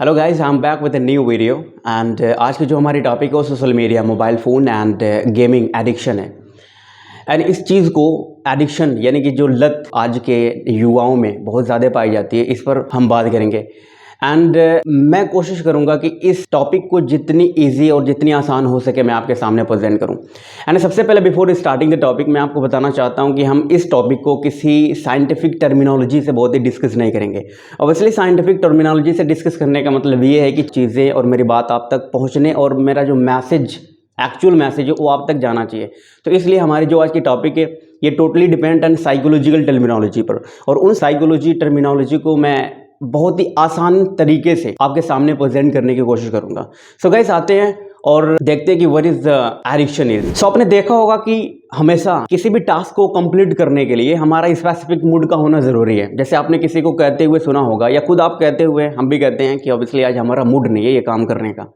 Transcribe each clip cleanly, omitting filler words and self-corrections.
Hello guys, I am back with a new video and आज की जो हमारी टॉपिक है वो social media, mobile phone and gaming addiction है। एंड इस चीज़ को एडिक्शन यानी कि जो लत आज के युवाओं में बहुत ज़्यादा पाई जाती है, इस पर हम बात करेंगे। एंड मैं कोशिश करूंगा कि इस टॉपिक को जितनी इजी और जितनी आसान हो सके मैं आपके सामने प्रेजेंट करूं। एंड सबसे पहले बिफोर स्टार्टिंग द टॉपिक मैं आपको बताना चाहता हूं कि हम इस टॉपिक को किसी साइंटिफिक टर्मिनोलॉजी से बहुत ही डिस्कस नहीं करेंगे। ऑब्वियसली साइंटिफिक टर्मिनोलॉजी से डिस्कस करने का मतलब ये है कि चीज़ें और मेरी बात आप तक पहुँचने और मेरा जो मैसेज एक्चुअल मैसेज है वो आप तक जाना चाहिए। तो इसलिए हमारी जो आज की टॉपिक है ये totally depend on psychological terminology पर, और उन साइकोलॉजी टर्मिनोलॉजी को मैं बहुत ही आसान तरीके से आपके सामने प्रेजेंट करने की कोशिश करूंगा। सो गाइस, आते हैं और देखते हैं कि what is the addiction is. So आपने देखा होगा कि हमेशा किसी भी टास्क को कंप्लीट करने के लिए हमारा स्पेसिफिक मूड का होना जरूरी है। जैसे आपने किसी को कहते हुए सुना होगा या खुद आप कहते हुए हम भी कहते हैं कि ऑब्वियसली आज हमारा मूड नहीं है ये काम करने का,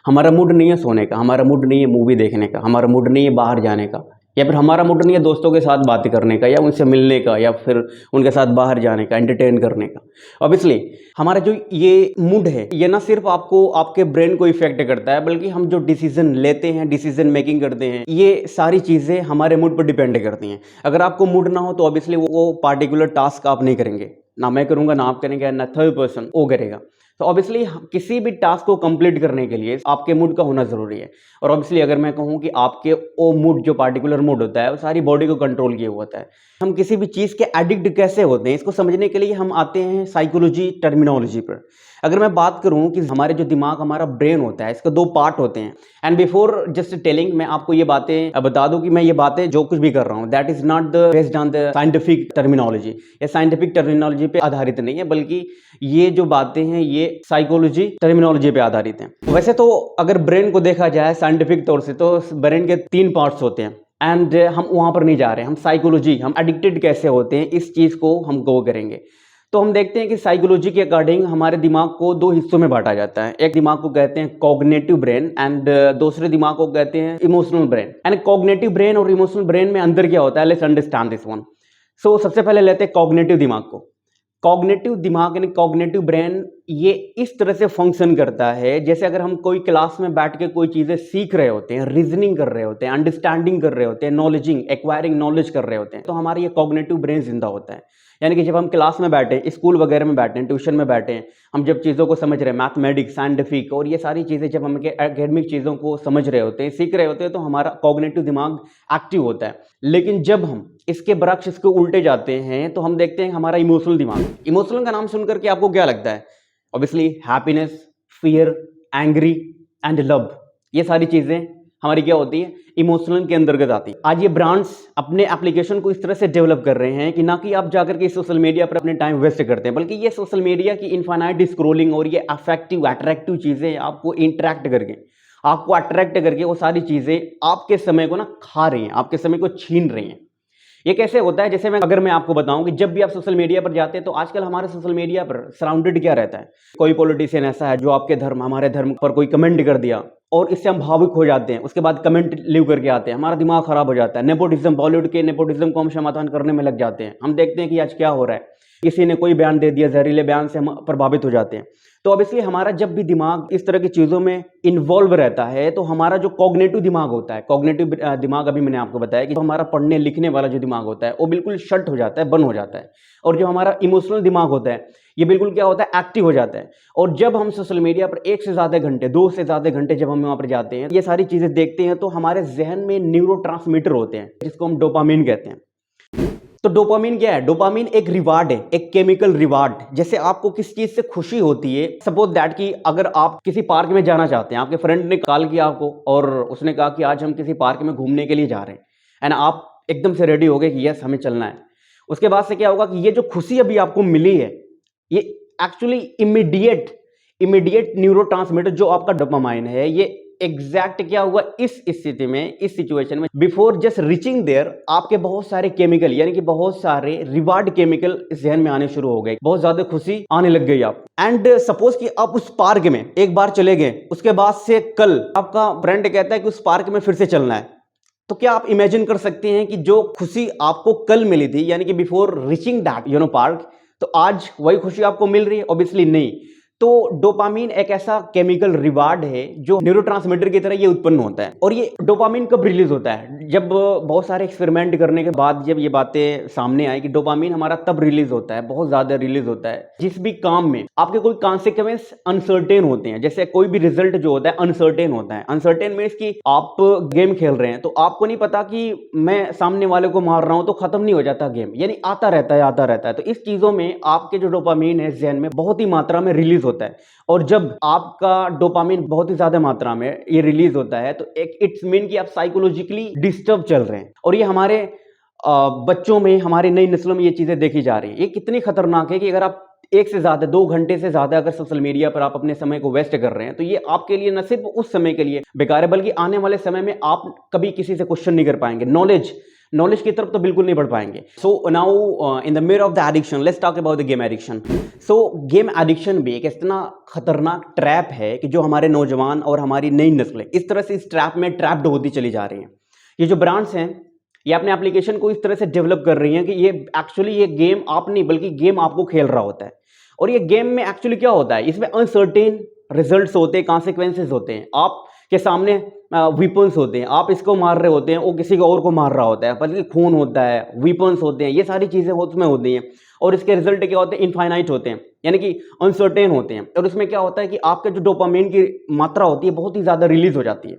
हमारा मूड नहीं है सोने का, हमारा मूड नहीं है मूवी देखने का, हमारा मूड नहीं है बाहर जाने का, या फिर हमारा मूड नहीं है दोस्तों के साथ बातें करने का या उनसे मिलने का या फिर उनके साथ बाहर जाने का, एंटरटेन करने का। ऑब्वियसली हमारा जो ये मूड है ये ना सिर्फ आपको आपके ब्रेन को इफेक्ट करता है, बल्कि हम जो डिसीजन लेते हैं, डिसीजन मेकिंग करते हैं, ये सारी चीज़ें हमारे मूड पर डिपेंड करती हैं। अगर आपको मूड ना हो तो ऑब्वियसली वो पार्टिकुलर टास्क आप नहीं करेंगे, ना मैं करूँगा, ना आप करेंगे, ना थर्ड पर्सन वो करेगा। तो ऑब्वियसली किसी भी टास्क को कंप्लीट करने के लिए आपके मूड का होना जरूरी है। और ऑब्वियसली अगर मैं कहूँ कि आपके वो मूड, जो पार्टिकुलर मूड होता है, वो सारी बॉडी को कंट्रोल किया हुआ होता है। हम किसी भी चीज़ के एडिक्ट कैसे होते हैं इसको समझने के लिए हम आते हैं साइकोलॉजी टर्मिनोलॉजी पर। अगर मैं बात करूं कि हमारे जो दिमाग, हमारा ब्रेन होता है, इसके दो पार्ट होते हैं। एंड बिफोर जस्ट टेलिंग मैं आपको ये बातें बता दूं कि मैं ये बातें जो कुछ भी कर रहा हूं that is not the based on the scientific terminology. ये साइंटिफिक टर्मिनोलॉजी पे आधारित नहीं है, बल्कि ये जो बातें हैं ये साइकोलॉजी टर्मिनोलॉजी पे आधारित हैं। वैसे तो अगर ब्रेन को देखा जाए साइंटिफिक तौर से तो ब्रेन के 3 पार्ट्स होते हैं। एंड हम वहां पर नहीं जा रहे, हम साइकोलॉजी, हम एडिक्टेड कैसे होते हैं इस चीज को हम गो करेंगे। तो हम देखते हैं कि साइकोलॉजी के अकॉर्डिंग हमारे दिमाग को 2 हिस्सों में बांटा जाता है। एक दिमाग को कहते हैं कॉग्निटिव ब्रेन एंड दूसरे दिमाग को कहते हैं emotional brain. And cognitive brain और इमोशनल ब्रेन में अंदर क्या होता है, लेट्स अंडरस्टैंड दिस वन। सो सबसे पहले लेते हैं कॉग्निटिव दिमाग को। कॉग्निटिव दिमाग यानी कॉग्निटिव ब्रेन ये इस तरह से फंक्शन करता है जैसे अगर हम कोई क्लास में बैठ के कोई चीजें सीख रहे होते हैं, रीजनिंग कर रहे होते हैं, अंडरस्टैंडिंग कर रहे होते हैं, नॉलेजिंग एक्वायरिंग नॉलेज कर रहे होते हैं, तो हमारा ये कॉग्निटिव ब्रेन जिंदा होता है। यानी कि जब हम क्लास में बैठे, स्कूल वगैरह में बैठे, ट्यूशन में बैठे, हम जब चीज़ों को समझ रहे हैं, मैथमेटिक्स, साइंटिफिक और ये सारी चीज़ें जब हम एकेडमिक चीज़ों को समझ रहे होते हैं, सीख रहे होते हैं, तो हमारा कॉग्निटिव दिमाग एक्टिव होता है। लेकिन जब हम इसके बरक्स, इसके उल्टे जाते हैं, तो हम देखते हैं हमारा इमोशनल दिमाग। इमोशनल का नाम सुनकर के आपको क्या लगता है? Obviously happiness, fear, angry and love, ये सारी चीज़ें हमारी क्या होती है, इमोशनल के अंतर्गत आती है। आज ये ब्रांड्स अपने एप्लीकेशन को इस तरह से डेवलप कर रहे हैं कि ना कि आप जाकर के सोशल मीडिया पर अपने टाइम वेस्ट करते हैं, बल्कि ये सोशल मीडिया की इनफाइनाइट स्क्रोलिंग और ये अफेक्टिव अट्रैक्टिव चीजें आपको इंटरेक्ट करके, आपको अट्रैक्ट करके वो सारी चीजें आपके समय को ना खा रही हैं, आपके समय को छीन रही हैं। ये कैसे होता है? जैसे अगर मैं आपको बताऊं कि जब भी आप सोशल मीडिया पर जाते हैं तो आजकल हमारे सोशल मीडिया पर सराउंडेड क्या रहता है? कोई पॉलिटिशियन ऐसा है जो आपके धर्म, हमारे धर्म पर कोई कमेंट कर दिया और इससे हम भावुक हो जाते हैं, उसके बाद कमेंट लीव करके आते हैं, हमारा दिमाग खराब हो जाता है। नेपोटिज्म, बॉलीवुड के नेपोटिज्म को हम समाधान करने में लग जाते हैं। हम देखते हैं कि आज क्या हो रहा है, किसी ने कोई बयान दे दिया, जहरीले बयान से हम प्रभावित हो जाते हैं। तो अब इसलिए हमारा जब भी दिमाग इस तरह की चीजों में इन्वॉल्व रहता है तो हमारा जो कॉग्निटिव दिमाग होता है, कॉग्निटिव दिमाग अभी मैंने आपको बताया कि हमारा पढ़ने लिखने वाला जो दिमाग होता है वो बिल्कुल शट हो जाता है, बंद हो जाता है। और जो हमारा इमोशनल दिमाग होता है ये बिल्कुल क्या होता है, एक्टिव हो जाता है। और जब हम सोशल मीडिया पर 1 से ज़्यादा घंटे, 2 से ज़्यादा घंटे जब हम वहाँ पर जाते हैं, ये सारी चीज़ें देखते हैं, तो हमारे जहन में न्यूरोट्रांसमीटर होते हैं जिसको हम डोपामिन कहते हैं। तो डोपामिन क्या है? डोपामिन एक रिवार्ड है, एक केमिकल रिवार्ड। जैसे आपको किस चीज से खुशी होती है, सपोज दैट कि अगर आप किसी पार्क में जाना चाहते हैं, आपके फ्रेंड ने कॉल किया आपको और उसने कहा कि आज हम किसी पार्क में घूमने के लिए जा रहे हैं, एंड आप एकदम से रेडी हो गए कि यस हमें चलना है। उसके बाद से क्या होगा कि ये जो खुशी अभी आपको मिली है ये एक्चुअली इमीडिएट न्यूरोट्रांसमीटर जो आपका डोपामाइन है, ये एग्जैक्ट क्या हुआ इस स्थिति में, इस सिचुएशन में, बिफोर जस्ट रीचिंग देयर आपके बहुत सारे केमिकल यानी कि बहुत सारे रिवार्ड केमिकल इस जहन में आने शुरू हो गए, बहुत ज्यादा खुशी आने लग गई आप। एंड सपोज कि आप उस पार्क में एक बार चले गए, उसके बाद से कल आपका फ्रेंड कहता है कि उस पार्क में फिर से चलना है, तो क्या आप इमेजिन कर सकते हैं कि जो खुशी आपको कल मिली थी यानी कि बिफोर रीचिंग दैट पार्क, तो आज वही खुशी आपको मिल रही है? ऑब्वियसली नहीं। तो डोपामीन एक ऐसा केमिकल रिवार्ड है जो न्यूरोट्रांसमीटर की तरह ये उत्पन्न होता है। और ये डोपामीन कब रिलीज होता है? जब बहुत सारे एक्सपेरिमेंट करने के बाद जब ये बातें सामने आई कि डोपामीन हमारा तब रिलीज होता है, बहुत ज्यादा रिलीज होता है जिस भी काम में आपके कोई कॉन्सिक्वेंस अनसर्टेन होते हैं। जैसे कोई भी रिजल्ट जो होता है अनसर्टेन होता है। अनसर्टेन मीन्स कि आप गेम खेल रहे हैं तो आपको नहीं पता कि मैं सामने वाले को मार रहा हूं तो खत्म नहीं हो जाता गेम, यानी आता रहता है आता रहता है। तो इस चीजों में आपके जो डोपामीन है जहन में बहुत ही मात्रा में रिलीज होता है। और जब आपका डोपामीन बहुत ही ज्यादा मात्रा में ये रिलीज होता है तो एक इट्स मीन कि आप साइकोलॉजिकली डिस्टर्ब चल रहे हैं। और ये हमारे बच्चों में, हमारी नई नस्लों में ये चीजें देखी जा रही है। ये कितनी खतरनाक है कि अगर आप एक से ज्यादा 2 घंटे से ज्यादा अगर सोशल मीडिया पर आप अपने समय को वेस्ट कर रहे हैं तो ये आपके लिए न सिर्फ उस समय के लिए बेकार है बल्कि आने वाले समय में आप कभी किसी से क्वेश्चन नहीं कर पाएंगे। नॉलेज की तरफ तो बिल्कुल नहीं बढ़ पाएंगे। So now in the mirror of the addiction let's talk about the game addiction. So game addiction भी एक इतना खतरनाक ट्रैप है कि जो हमारे नौजवान और हमारी नई नस्लें इस तरह से इस ट्रैप में ट्रैप्ड होती चली जा रही हैं। ये जो ब्रांड्स हैं ये अपने एप्लीकेशन को इस तरह से डेवलप कर रही हैं कि ये एक्चुअली ये गेम आप नहीं बल्कि गेम आपको खेल रहा होता है। और ये गेम में एक्चुअली क्या होता है, इसमें अनसर्टेन रिजल्ट्स होते हैं, कॉन्सिक्वेंसेज होते हैं। आपके सामने वीपन्स होते हैं, आप इसको मार रहे होते हैं, वो किसी को और को मार रहा होता है, बल्कि खून होता है, वीपन्स होते हैं, ये सारी चीजें उसमें होती हैं। और इसके रिजल्ट क्या होते हैं, इनफाइनाइट होते हैं, यानी कि अनसर्टेन होते हैं। और उसमें क्या होता है कि आपके जो डोपामिन की मात्रा होती है बहुत ही ज्यादा रिलीज हो जाती है।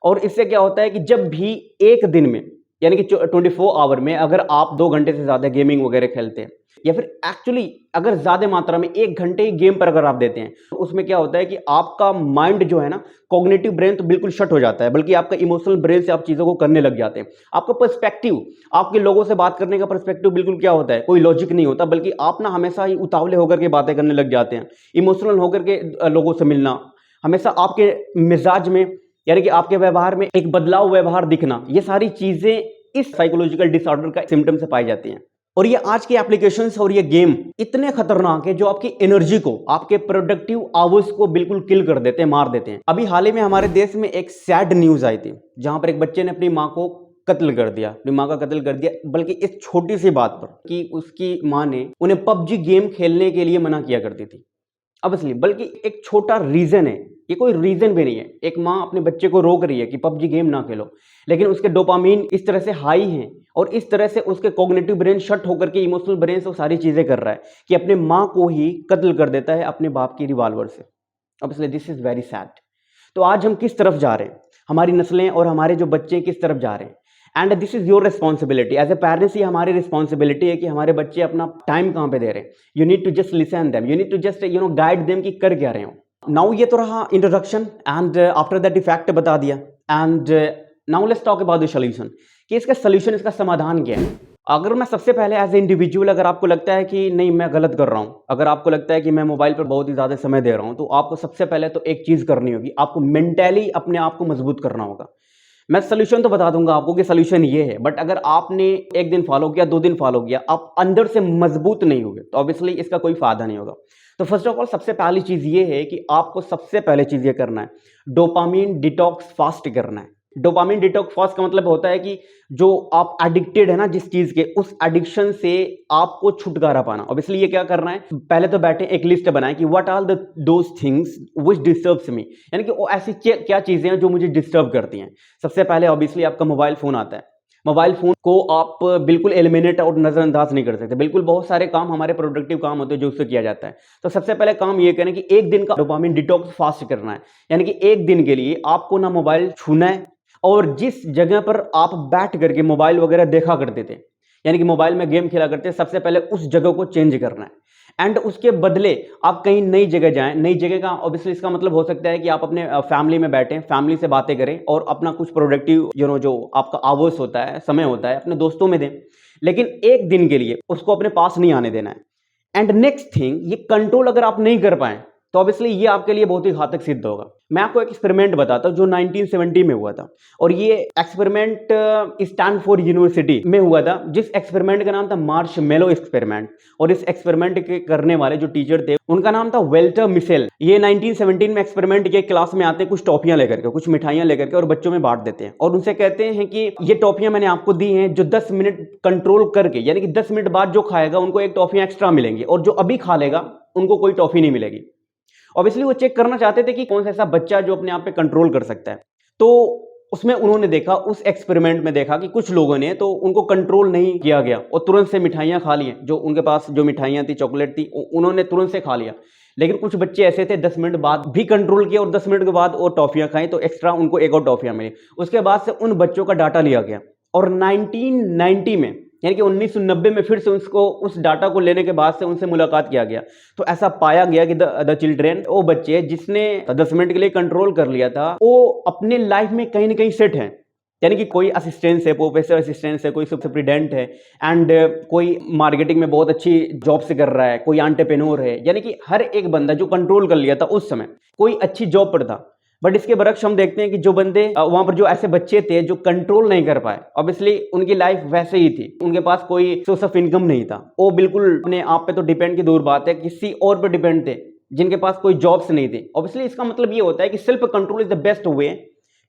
और इससे क्या होता है कि जब भी एक दिन में यानी कि 24 आवर में अगर आप 2 घंटे से ज्यादा गेमिंग वगैरह खेलते हैं या फिर एक्चुअली अगर ज्यादा मात्रा में 1 घंटे गेम पर अगर आप देते हैं तो उसमें क्या होता है कि आपका माइंड जो है ना, कॉग्निटिव ब्रेन तो बिल्कुल शट हो जाता है, बल्कि आपका इमोशनल ब्रेन से आप चीजों को करने लग जाते हैं। आपका पर्सपेक्टिव, आपके लोगों से बात करने का पर्सपेक्टिव बिल्कुल क्या होता है, कोई लॉजिक नहीं होता, बल्कि आप ना हमेशा ही उतावले होकर के बातें करने लग जाते हैं, इमोशनल होकर के लोगों से मिलना, हमेशा आपके मिजाज में यानी कि आपके व्यवहार में एक बदलाव व्यवहार दिखना, ये सारी चीजें इस साइकोलॉजिकल डिसऑर्डर का सिम्टम से पाई जाती हैं। और ये आज की एप्लीकेशंस और ये गेम इतने खतरनाक है जो आपकी एनर्जी को, आपके प्रोडक्टिव आवर्स को बिल्कुल किल कर देते हैं, मार देते हैं। अभी हाल ही में हमारे देश में एक सैड न्यूज आई थी जहां पर एक बच्चे ने अपनी मां को कत्ल कर दिया, अपनी मां का कत्ल कर दिया, बल्कि इस छोटी सी बात पर कि उसकी मां ने उन्हें पबजी गेम खेलने के लिए मना किया करती थी। अब इसलिए बल्कि एक छोटा रीजन है, ये कोई रीजन भी नहीं है, एक माँ अपने बच्चे को रोक रही है कि पबजी गेम ना खेलो, लेकिन उसके डोपामीन इस तरह से हाई हैं और इस तरह से उसके कॉग्निटिव ब्रेन शट होकर के इमोशनल ब्रेन से वो सारी चीजें कर रहा है कि अपने माँ को ही कत्ल कर देता है अपने बाप की रिवॉल्वर से। अब इसलिए दिस इज वेरी सैड। तो आज हम किस तरफ जा रहे हैं, हमारी नस्लें और हमारे जो बच्चे किस तरफ जा रहे हैं, and this is your responsibility as a parents. ये हमारी रिस्पॉन्सिबिलिटी है कि हमारे बच्चे अपना टाइम कहाँ पे दे रहे हैं। You need to just listen them, you need to just guide them कि कर क्या रहे हो। नाउ ये तो रहा introduction and after that effect बता दिया, and now let's talk about the solution कि इसका सॉल्यूशन, इसका समाधान क्या है। अगर मैं सबसे पहले एज ए इंडिविजुअल, अगर आपको लगता है कि नहीं मैं गलत कर रहा हूं, अगर आपको लगता है कि मैं मोबाइल पर बहुत ही ज्यादा समय दे रहा हूं, तो आपको सबसे पहले तो एक चीज करनी होगी, आपको मेंटली अपने आप को मजबूत करना होगा। मैं सोल्यूशन तो बता दूंगा आपको कि सोल्यूशन ये है, बट अगर आपने एक दिन फॉलो किया, 2 दिन फॉलो किया, आप अंदर से मजबूत नहीं होगे तो ऑब्वियसली इसका कोई फायदा नहीं होगा। तो फर्स्ट ऑफ ऑल सबसे पहली चीज ये है कि आपको सबसे पहले चीज ये करना है, डोपामीन डिटॉक्स फास्ट करना है। डोपामीन डिटॉक्स फास्ट का मतलब होता है कि जो आप एडिक्टेड है ना जिस चीज के, उस एडिक्शन से आपको छुटकारा पाना। ऑब्वियसली ये क्या करना है, पहले तो बैठे एक लिस्ट बनाए कि what are those things which disturbs me, यानी कि वो ऐसी क्या चीजें हैं जो मुझे डिस्टर्ब करती हैं। सबसे पहले ऑब्वियसली आपका मोबाइल फोन आता है। मोबाइल फोन को आप बिल्कुल एलिमिनेट और नजरअंदाज नहीं कर सकते, बिल्कुल बहुत सारे काम हमारे प्रोडक्टिव काम होते हैं जो उससे किया जाता है। तो सबसे पहले काम ये करें कि एक दिन का डोपामिन डिटॉक्स फास्ट करना है, यानी कि एक दिन के लिए आपको ना मोबाइल छूना है, और जिस जगह पर आप बैठ करके मोबाइल वगैरह देखा करते थे, यानी कि मोबाइल में गेम खेला करते थे, सबसे पहले उस जगह को चेंज करना है। एंड उसके बदले आप कहीं नई जगह जाएं। नई जगह का ऑब्वियसली इसका मतलब हो सकता है कि आप अपने फैमिली में बैठें, फैमिली से बातें करें और अपना कुछ प्रोडक्टिव जो आपका आवर्स होता है, समय होता है, अपने दोस्तों में दें, लेकिन एक दिन के लिए उसको अपने पास नहीं आने देना है। एंड नेक्स्ट थिंग, ये कंट्रोल अगर आप नहीं कर पाए तो ऑब्वियसली ये आपके लिए बहुत ही घातक सिद्ध होगा। मैं आपको एक एक्सपेरिमेंट बताता हूं जो 1970 में हुआ था, और ये एक्सपेरिमेंट स्टैनफोर्ड यूनिवर्सिटी में हुआ था, जिस एक्सपेरिमेंट का नाम था मार्शमेलो एक्सपेरिमेंट। और इस एक्सपेरिमेंट के करने वाले जो टीचर थे उनका नाम था वेल्टर मिशेल। ये 1917 में एक्सपेरिमेंट के क्लास में आते हैं कुछ टॉफियां लेकर के, कुछ मिठाइयां लेकर के, और बच्चों में बांट देते हैं और उनसे कहते हैं कि ये टॉफियां मैंने आपको दी हैं, जो 10 मिनट कंट्रोल करके, यानी कि 10 मिनट बाद जो खाएगा उनको एक टॉफियां एक्स्ट्रा मिलेंगी, और जो अभी खा लेगा उनको कोई टॉफी नहीं मिलेगी। ऑब्वियसली वो चेक करना चाहते थे कि कौन सा ऐसा बच्चा जो अपने आप पे कंट्रोल कर सकता है। तो उसमें उन्होंने देखा, उस एक्सपेरिमेंट में देखा कि कुछ लोगों ने तो उनको कंट्रोल नहीं किया गया और तुरंत से मिठाइयाँ खा ली, जो उनके पास जो मिठाइयाँ थी, चॉकलेट थी, उन्होंने तुरंत से खा लिया। लेकिन कुछ बच्चे ऐसे थे 10 मिनट बाद भी कंट्रोल किया और 10 मिनट के बाद वो टॉफियाँ खाई तो एक्स्ट्रा उनको एक और टॉफियाँ मिली। उसके बाद से उन बच्चों का डाटा लिया गया और 1990 में यानी कि 1990 में फिर से उसको उस डाटा को लेने के बाद से उनसे मुलाकात किया गया। तो ऐसा पाया गया कि द चिल्ड्रेन, वो बच्चे जिसने 10 मिनट के लिए कंट्रोल कर लिया था, वो अपने लाइफ में कहीं ना कहीं सेट हैं। यानी कि कोई असिस्टेंस है, प्रोफेसर असिस्टेंस है, कोई सुपरिटेंडेंट है एंड कोई मार्केटिंग में बहुत अच्छी जॉब से कर रहा है, कोई एंटरप्रेन्योर है। यानी कि हर एक बंदा जो कंट्रोल कर लिया था उस समय कोई अच्छी जॉब पर था। बट इसके बरक्स हम देखते हैं कि जो बंदे वहां पर जो ऐसे बच्चे थे जो कंट्रोल नहीं कर पाए, ऑब्वियसली उनकी लाइफ वैसे ही थी, उनके पास कोई सोर्स ऑफ इनकम नहीं था, वो बिल्कुल अपने आप पे तो डिपेंड की दूर बात है, किसी और पे डिपेंड थे जिनके पास कोई जॉब्स नहीं थे। ऑब्वियसली इसका मतलब ये होता है कि self control is the best way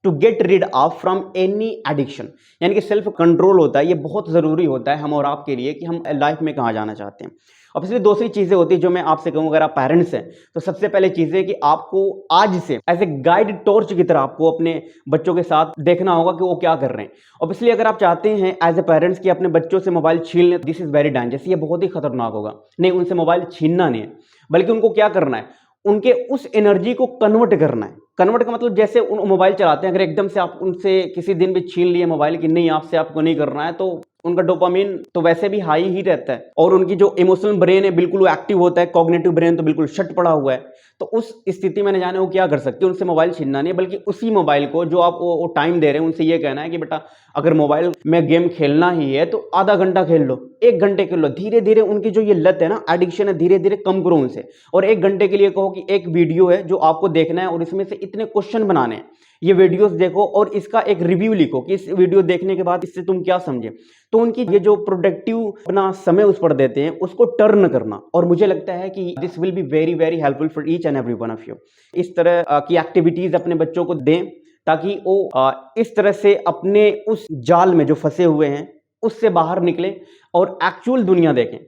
to get rid of from any addiction. यानी कि सेल्फ कंट्रोल होता है, ये बहुत जरूरी होता है हम और आपके लिए कि हम लाइफ में कहाँ जाना चाहते हैं। ऑब्वियसली दूसरी चीजें होती है जो मैं आपसे कहूँ, अगर आप पेरेंट्स हैं तो सबसे पहले चीज़ है कि आपको आज से एज ए गाइड टॉर्च की तरह आपको अपने बच्चों के साथ देखना होगा कि वो क्या कर रहे हैं। ऑब्वियसली अगर आप चाहते हैं एज ए पेरेंट्स कि अपने बच्चों से मोबाइल छीन लें, दिस इज वेरी डेंजरस, ये बहुत ही खतरनाक होगा। नहीं, उनसे मोबाइल छीनना नहीं है, बल्कि उनको क्या करना है, उनके उस एनर्जी को कन्वर्ट करना है। कन्वर्ट का मतलब जैसे उन मोबाइल चलाते हैं, अगर एकदम से आप उनसे किसी दिन भी छीन लिए मोबाइल कि नहीं आपसे आपको नहीं करना है, तो उनका डोपामिन तो वैसे भी हाई ही रहता है और उनकी जो इमोशनल ब्रेन है बिल्कुल वो एक्टिव होता है, कॉग्निटिव ब्रेन तो बिल्कुल शट पड़ा हुआ है। तो उस स्थिति में न जाने वो क्या कर सकते हैं, उनसे मोबाइल छीनना नहीं, बल्कि उसी मोबाइल को जो आप वो टाइम दे रहे हैं उनसे ये कहना है कि बेटा अगर मोबाइल में गेम खेलना ही है तो आधा घंटा खेल लो, 1 घंटे खेल लो। धीरे धीरे उनकी जो ये लत है ना, एडिक्शन है, धीरे धीरे कम करो उनसे। और 1 घंटे के लिए कहो कि एक वीडियो है जो आपको देखना है और इसमें से इतने क्वेश्चन बनाने हैं, ये वीडियोस देखो और इसका एक रिव्यू लिखो कि इस वीडियो देखने के बाद इससे तुम क्या समझे। तो उनकी ये जो प्रोडक्टिव अपना समय उस पर देते हैं उसको टर्न करना, और मुझे लगता है कि this will be very very helpful for each and every one of you. इस तरह की एक्टिविटीज अपने बच्चों को दें ताकि वो इस तरह से अपने उस जाल में जो फंसे हुए हैं उससे बाहर निकले और एक्चुअल दुनिया देखें।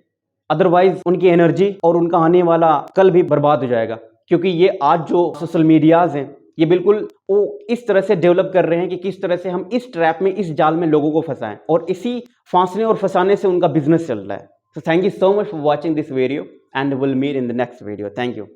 अदरवाइज उनकी एनर्जी और उनका आने वाला कल भी बर्बाद हो जाएगा, क्योंकि ये आज जो सोशल मीडियाज हैं ये बिल्कुल वो इस तरह से डेवलप कर रहे हैं कि किस तरह से हम इस ट्रैप में, इस जाल में लोगों को फंसाएं, और इसी फांसने और फंसाने से उनका बिजनेस चल रहा है। So thank you so much for watching this video and we'll meet in the next video. Thank you.